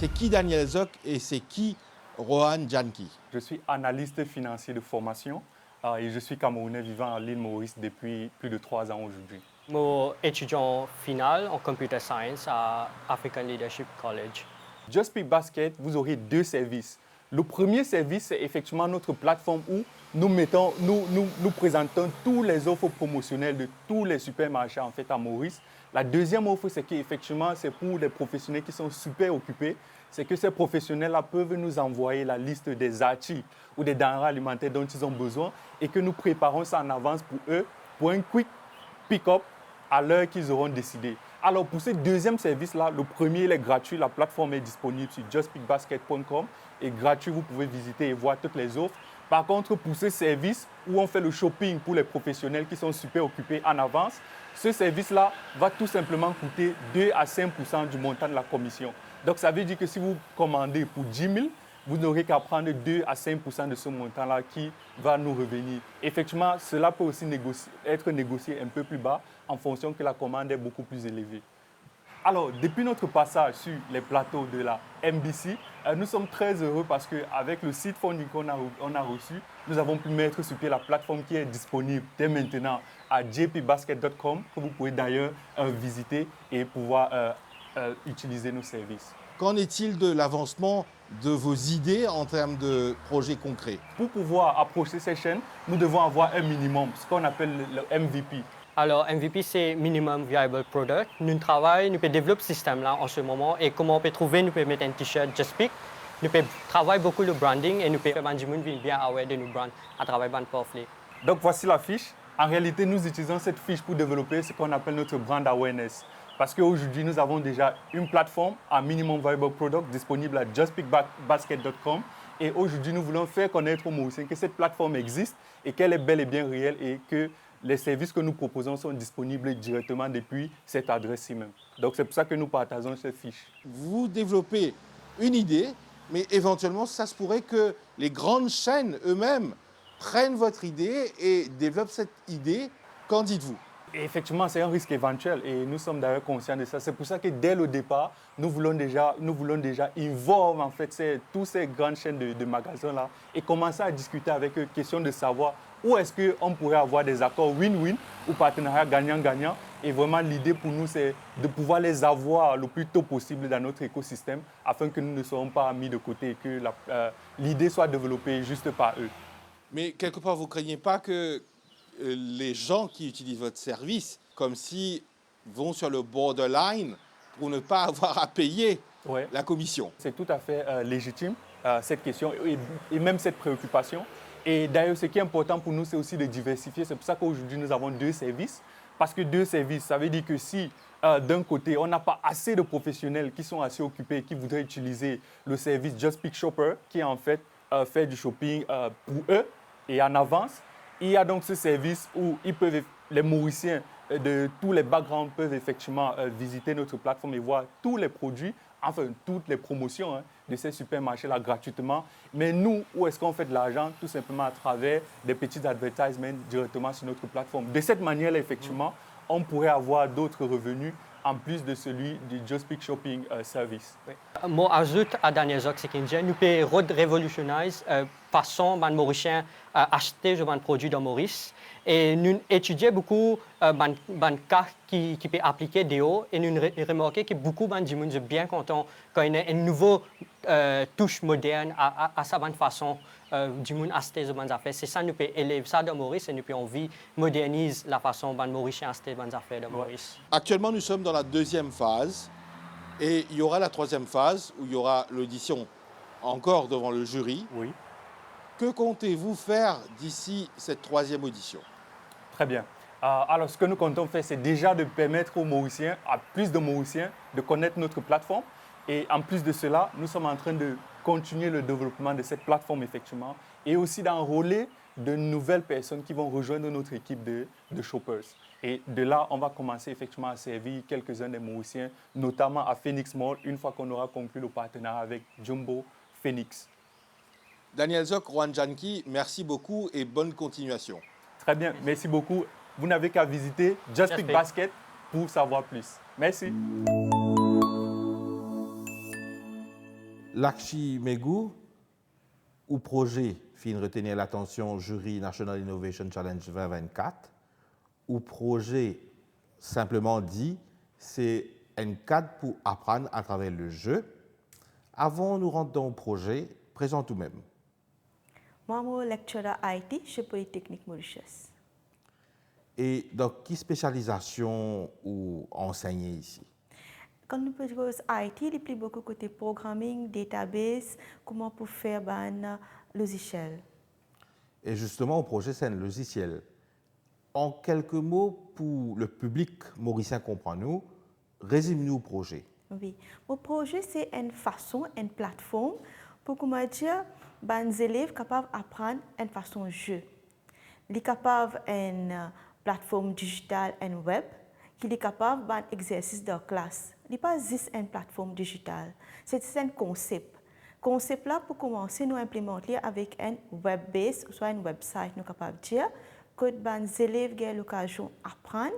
C'est qui Daniel Zoc et c'est qui Rohan Janki? Je suis analyste financier de formation et je suis Camerounais vivant à l'île Maurice depuis plus de 3 ans aujourd'hui. Mon étudiant final en computer science à African Leadership College. Just Pick Basket, vous aurez 2 services. Le premier service, c'est effectivement notre plateforme où nous présentons tous les offres promotionnelles de tous les supermarchés en fait à Maurice. La deuxième offre, c'est qu'effectivement, c'est pour les professionnels qui sont super occupés. C'est que ces professionnels-là peuvent nous envoyer la liste des articles ou des denrées alimentaires dont ils ont besoin et que nous préparons ça en avance pour eux, pour un quick pick-up à l'heure qu'ils auront décidé. Alors pour ce deuxième service-là, le premier il est gratuit, la plateforme est disponible sur justpickbasket.com et gratuit, vous pouvez visiter et voir toutes les offres. Par contre, pour ce service où on fait le shopping pour les professionnels qui sont super occupés en avance, ce service-là va tout simplement coûter 2 à 5% du montant de la commission. Donc ça veut dire que si vous commandez pour 10 000, vous n'aurez qu'à prendre 2 à 5% de ce montant-là qui va nous revenir. Effectivement, cela peut aussi être négocié un peu plus bas en fonction que la commande est beaucoup plus élevée. Alors, depuis notre passage sur les plateaux de la MBC, nous sommes très heureux parce qu'avec le site funding qu'on a reçu, nous avons pu mettre sur pied la plateforme qui est disponible dès maintenant à jpbasket.com, que vous pouvez d'ailleurs visiter et pouvoir utiliser nos services. Qu'en est-il de l'avancement de vos idées en termes de projets concrets? Pour pouvoir approcher ces chaînes, nous devons avoir un minimum, ce qu'on appelle le MVP. Alors, MVP, c'est Minimum Viable Product. Nous travaillons, nous pouvons développer ce système-là en ce moment. Et comment on peut trouver, nous pouvons mettre un t-shirt Just Pick. Nous pouvons travailler beaucoup le branding et nous pouvons faire des gens bien aware de nos brands à travers le profil. Donc, voici la fiche. En réalité, nous utilisons cette fiche pour développer ce qu'on appelle notre brand awareness. Parce qu'aujourd'hui, nous avons déjà une plateforme à Minimum Viable Product disponible à justpickbasket.com. Et aujourd'hui, nous voulons faire connaître aux Mauriciens que cette plateforme existe et qu'elle est bel et bien réelle et que les services que nous proposons sont disponibles directement depuis cette adresse-ci même. Donc, c'est pour ça que nous partageons cette fiche. Vous développez une idée, mais éventuellement, ça se pourrait que les grandes chaînes eux-mêmes prennent votre idée et développent cette idée. Qu'en dites-vous? Et effectivement, c'est un risque éventuel et nous sommes d'ailleurs conscients de ça. C'est pour ça que dès le départ, nous voulons déjà involver en fait toutes ces grandes chaînes de magasins-là et commencer à discuter avec eux, question de savoir où est-ce qu'on pourrait avoir des accords win-win ou partenariats gagnant-gagnant. Et vraiment, l'idée pour nous, c'est de pouvoir les avoir le plus tôt possible dans notre écosystème afin que nous ne soyons pas mis de côté et que l'idée soit développée juste par eux. Mais quelque part, vous ne craignez pas que les gens qui utilisent votre service, comme si vont sur le borderline pour ne pas avoir à payer la commission? C'est tout à fait légitime, cette question et même cette préoccupation. Et d'ailleurs, ce qui est important pour nous, c'est aussi de diversifier. C'est pour ça qu'aujourd'hui, nous avons 2 services. Parce que 2 services, ça veut dire que si d'un côté, on n'a pas assez de professionnels qui sont assez occupés, qui voudraient utiliser le service Just Pick Shopper, qui en fait fait du shopping pour eux et en avance, il y a donc ce service où les Mauriciens de tous les backgrounds peuvent effectivement visiter notre plateforme et voir tous les produits, enfin toutes les promotions de ces supermarchés-là gratuitement. Mais nous, où est-ce qu'on fait de l'argent? Tout simplement à travers des petits advertisements directement sur notre plateforme. De cette manière-là, effectivement, on pourrait avoir d'autres revenus en plus de celui du Just Pick Shopping Service. Oui. Moi, ajoute à Daniel Zoc, c'est que nous pouvons révolutioniser la façon dont les Mauriciens achètent des produits dans Maurice. Et nous étudions beaucoup les cas qui peuvent appliquer DO et nous remarquons que beaucoup de gens sont bien contents quand il y a une nouvelle touche moderne à sa bonne façon du monde acheter des bonnes affaires. C'est ça, nous pouvons élever ça dans Maurice et nous pouvons moderniser la façon dont les Mauriciens achètent des bonnes affaires dans Maurice. Actuellement, nous sommes dans la 2e phase et il y aura la 3e phase où il y aura l'audition encore devant le jury. Oui. Que comptez-vous faire d'ici cette 3e audition? Très bien. Alors, ce que nous comptons faire, c'est déjà de permettre aux Mauriciens, à plus de Mauriciens, de connaître notre plateforme. Et en plus de cela, nous sommes en train de continuer le développement de cette plateforme, effectivement, et aussi d'enrôler de nouvelles personnes qui vont rejoindre notre équipe de shoppers. Et de là, on va commencer effectivement à servir quelques-uns des Mauriciens, notamment à Phoenix Mall, une fois qu'on aura conclu le partenariat avec Jumbo Phoenix. Daniel Zoc, Rohan Janki, merci beaucoup et bonne continuation. Très bien, merci beaucoup. Vous n'avez qu'à visiter Just Pick Basket pour savoir plus. Merci. L'Archimegu, ou projet, fin retenir l'attention jury National Innovation Challenge 2024, ou projet, simplement dit, c'est un cadre pour apprendre à travers le jeu. Avant nous rentrer dans le projet, présente nous-même. Moi, je suis lecturer IT chez Polytechnique Mauritius. Et dans quelle spécialisation ou enseigner ici? Quand nous parlons IT, il y a beaucoup de côté programming, database, comment pour faire un logiciel. Et justement, au projet, c'est un logiciel. En quelques mots, pour le public mauricien comprend-nous, résume-nous le projet. Oui, mon projet, c'est une façon, une plateforme pour comment dire, les élèves capables d'apprendre une façon de jeu. Ils sont capables d'une plateforme digitale et web qui est capable d'un exercice de classe. Ce n'est pas juste une plateforme digitale, c'est un concept. Ce concept-là, pour commencer, nous implémenter avec un web-based, soit un website, nous sommes capables de dire que les élèves ont l'occasion d'apprendre,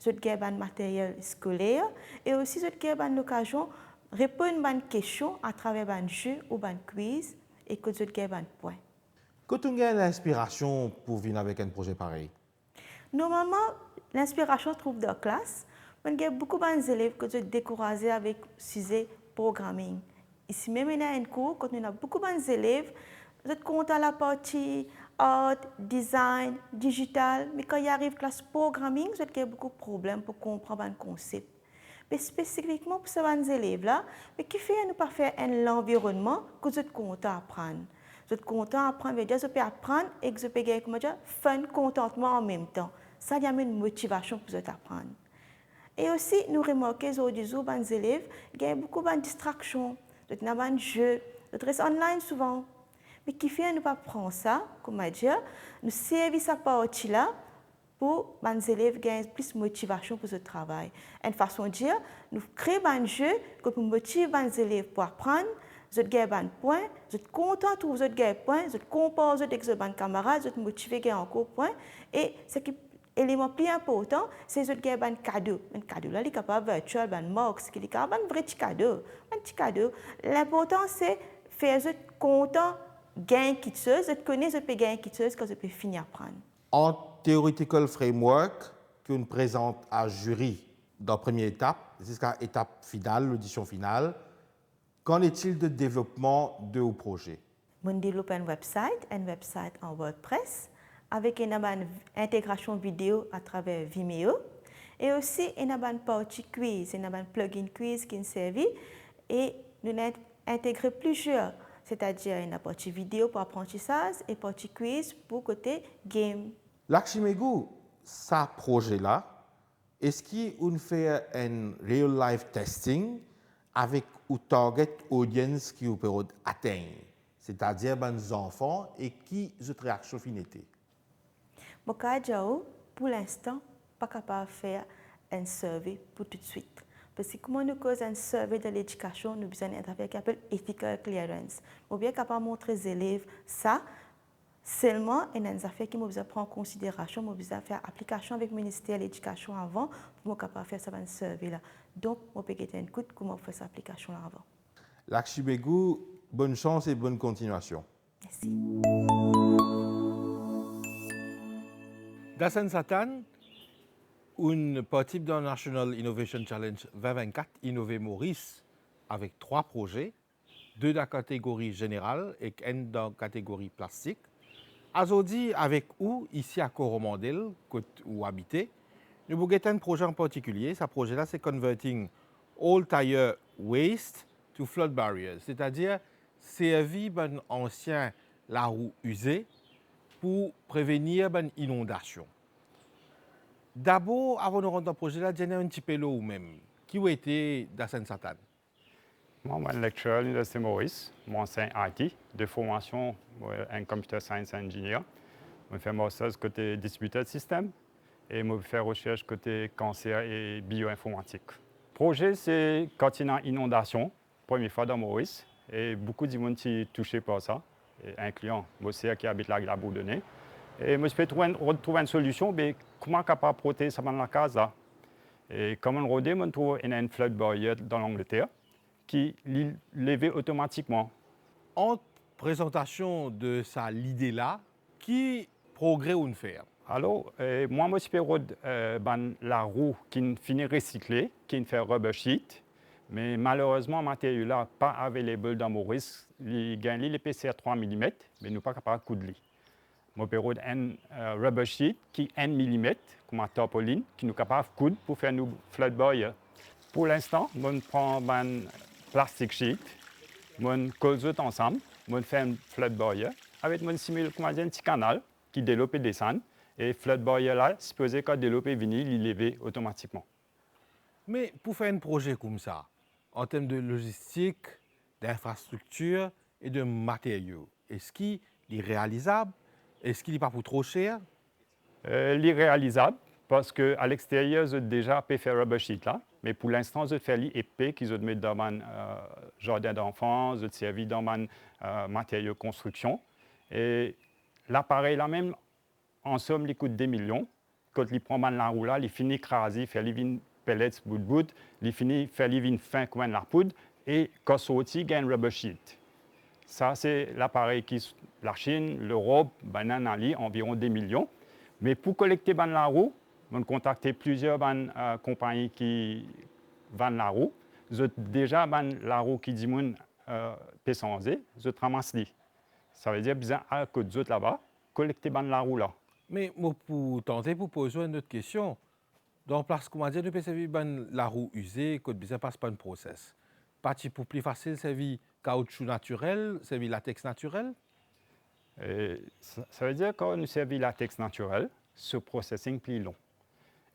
ils ont un matériel scolaire et aussi ils ont l'occasion de répondre à une question à travers un jeu ou un quiz et que ils ont un point. Quand on a l'inspiration pour venir avec un projet pareil? Normalement, l'inspiration se trouve dans la classe. Il y a beaucoup d'élèves qui sont découragés avec le sujet programming. Ici, même dans un cours, quand on a beaucoup d'élèves, vous êtes contents de la partie art, design, digital, mais quand il arrive à la classe programming, vous avez beaucoup de problèmes pour comprendre un concept. Mais spécifiquement pour ces élèves-là, mais qui fait ne pas faire un environnement que vous êtes content d'apprendre. Vous êtes content d'apprendre, veut dire que vous pouvez apprendre et que vous pouvez gagner fun, contentement en même temps. Ça, il y a une motivation pour vous apprendre. Et aussi, nous remarquons aujourd'hui que les élèves ont beaucoup de distractions. Vous avez un jeu, vous restent online souvent. Mais qui fait ne pas prendre ça, comme je dire, nous servir cette partie-là pour que les élèves gagnent plus de motivation pour ce travail. Une façon de dire, nous créons un jeu pour motiver les élèves pour apprendre. Vous avez un point, vous êtes content de vous avez un point, vous êtes composé avec vos camarades, vous êtes motivé à gagner encore un point. Et ce qui est l'élément plus important, c'est que vous avez un cadeau. Un cadeau là, il est capable de virtuel, un mox, il est capable de un vrai petit cadeau. Un petit cadeau. L'important, c'est de faire vous êtes content, gagner quelque chose, vous connaissez, vous pouvez gagner quelque chose quand vous pouvez finir apprendre. En theoretical framework qu'on présente à jury dans la première étape, jusqu'à l'étape finale, l'audition finale, qu'en est-il de développement de vos projets? On développe un website en WordPress, avec une intégration vidéo à travers Vimeo, et aussi une partie quiz, une plugin quiz qui est servi, et nous avons intégré plusieurs, c'est-à-dire une partie vidéo pour apprentissage et une partie quiz pour côté game. L'Archimegu, ce projet-là, est-ce qu'on fait un real-life testing avec un target audience qui peut atteindre, c'est-à-dire les enfants et qui ont une réaction finité? Mon cas, pour l'instant, pas capable de faire un survey pour tout de suite. Parce que comment nous causons un survey de l'éducation, nous avons besoin d'un affaire qui s'appelle ethical clearance. Nous sommes bien capable de montrer aux élèves ça, seulement une affaire qui nous besoin prendre en considération, nous besoin faire application avec le ministère de l'Éducation avant pour nous capable de faire ça un survey là. Donc, nous peut être un coup de comment faire cette application là avant. L'Archimegu, bonne chance et bonne continuation. Merci. Dasan Satan, une partie de National Innovation Challenge 2024 Innover Maurice avec 3 projets, 2 dans la catégorie générale et 1 dans la catégorie plastique. Aujourd'hui, avec vous, ici à Coromandel, où habitez, nous avons un projet en particulier. Ce projet-là, c'est Converting All Tire Waste to Flood Barriers, c'est-à-dire servir un ancien la roue usée pour prévenir une inondation. D'abord, avant de rentrer dans le projet, là, j'ai un petit peu l'eau même. Qui a été Dasan Satan? Moi, je suis lecturer à l'Université Maurice. Moi, c'est IT, de formation en Computer Science Engineer. Je fais master côté distributeur de système et je fais recherche côté cancer et bioinformatique. Le projet, c'est continent inondation, première fois dans Maurice. Et beaucoup de monde sont touchés par ça, incluant moi qui habite là, la Bourdonnais. Et je me suis retrouver une solution, mais comment capable de protéger ça dans la case là. Et comme on rodé, on trouve une flood barrière dans l'Angleterre qui lève automatiquement. En présentation de ça, l'idée-là, qui progrès on faire? Alors, moi, je fais la roue qui finit recyclée, qui fait rubber sheet. Mais malheureusement, le matériau là n'est pas available dans Maurice. Il gagne l'épaisseur 3 mm, mais nous ne sommes pas capables de coudre. Moi, je fais un rubber sheet qui est 1 mm, comme un tarpaulin, qui nous est capable de coudre pour faire nos flat boys. Pour l'instant, on prend un plastic sheet, on colle tout ensemble, on fait un flat boy avec un simule comme un petit canal qui développe et descend. Et flat boy là, supposé quand développe et vinyle, il lève automatiquement. Mais pour faire un projet comme ça, en termes de logistique, d'infrastructure et de matériaux, est-ce qu'il est réalisable? Est-ce qu'il n'est pas pour trop cher? Il est réalisable parce qu'à l'extérieur, je déjà pu faire rubber sheet là, mais pour l'instant, je fais l'épais qu'ils ont mis dans mon jardin d'enfants, je servi dans mon matériau de construction. Et l'appareil là même, en somme, il coûte 2 millions. Quand il prend la roue là, il finit écrasé, fait les pellets bout de bout, il finit fait les fin comme la poudre et quand sorti, il gagne rubber sheet. Ça, c'est l'appareil qui la Chine, l'Europe, banane environ 2 millions. Mais pour collecter la roue, on a contacté plusieurs compagnies qui vendent la roue. J'ai déjà la roue qui dit P100, je ramasse. Ça veut dire bien à côté de là-bas, collecter la roue là. Mais moi, pour tenter pour poser une autre question, dans place, comment dire, depuis servir la roue usée, quand bien passe pas un process. Pas-il pour plus facile servir caoutchouc naturel, servir latex naturel? Ça veut dire que quand nous servons latex naturel, ce processing est plus long.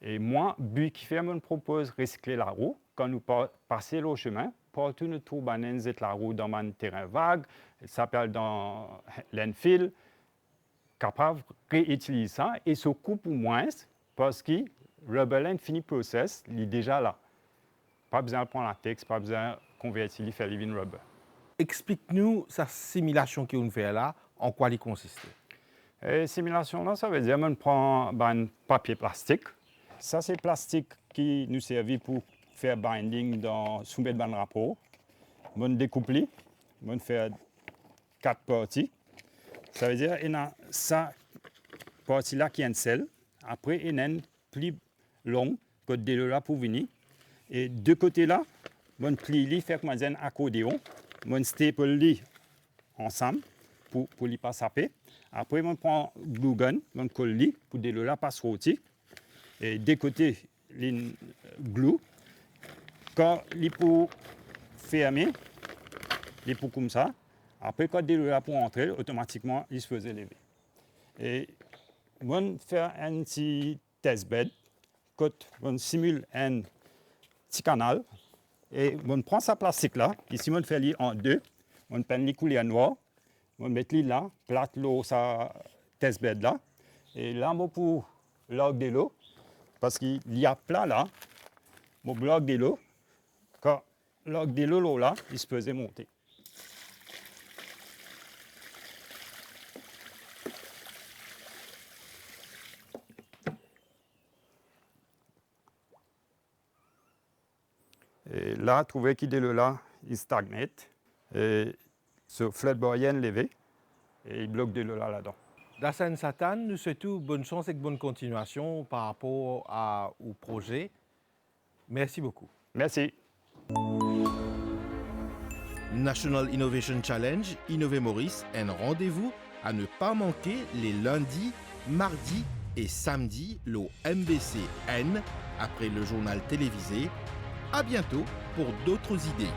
Et moi, but qui fait, me propose de recycler la roue. Quand nous passons le chemin, partout nous trouvons la roue dans un terrain vague, ça s'appelle dans l'enfield, capable de réutiliser ça et se coupe moins parce que le rubber land fini process, il est déjà là. Pas besoin de prendre latex, pas besoin de convertir, faire living rubber. Explique-nous sa simulation qu'on fait là, en quoi elle consiste. Simulation là, ça veut dire qu'on prend un papier plastique. Ça, c'est plastique qui nous sert pour faire binding dans soumettre un rapport. On découpe, on fait 4 parties. Ça veut dire qu'il y a ça partie là qui est un sel. Après, il y a une plus long que de là pour venir. Et de côté là, on plie fait comme un accordéon. On staple ensemble pour ne pas saper. Après, on prend glue gun, on colle pour de là pas sortir. Et de côté, les glue. Quand il pour fermer, il pour comme ça. Après, quand il est pour entrer, automatiquement, il se faisait lever. Et on fait un petit test bed. Quand on simule un petit canal, et on prend sa plastique là, ici on fait l'île en deux, on peint les couleurs noires, on met l'île là, plate l'eau, sa test bed là, et là, on pour log de l'eau, parce qu'il y a plat là, on bloque de l'eau, quand log de l'eau là, il se faisait monter. Et là, trouver qu'il est là, il stagne. Et ce flatboard est levé et il bloque de l'eau là-dedans. Dassen Satan, nous souhaitons bonne chance et bonne continuation par rapport au projet. Merci beaucoup. Merci. National Innovation Challenge, Innové Maurice, un rendez-vous à ne pas manquer les lundis, mardis et samedis, le MBCN, après le journal télévisé. À bientôt pour d'autres idées.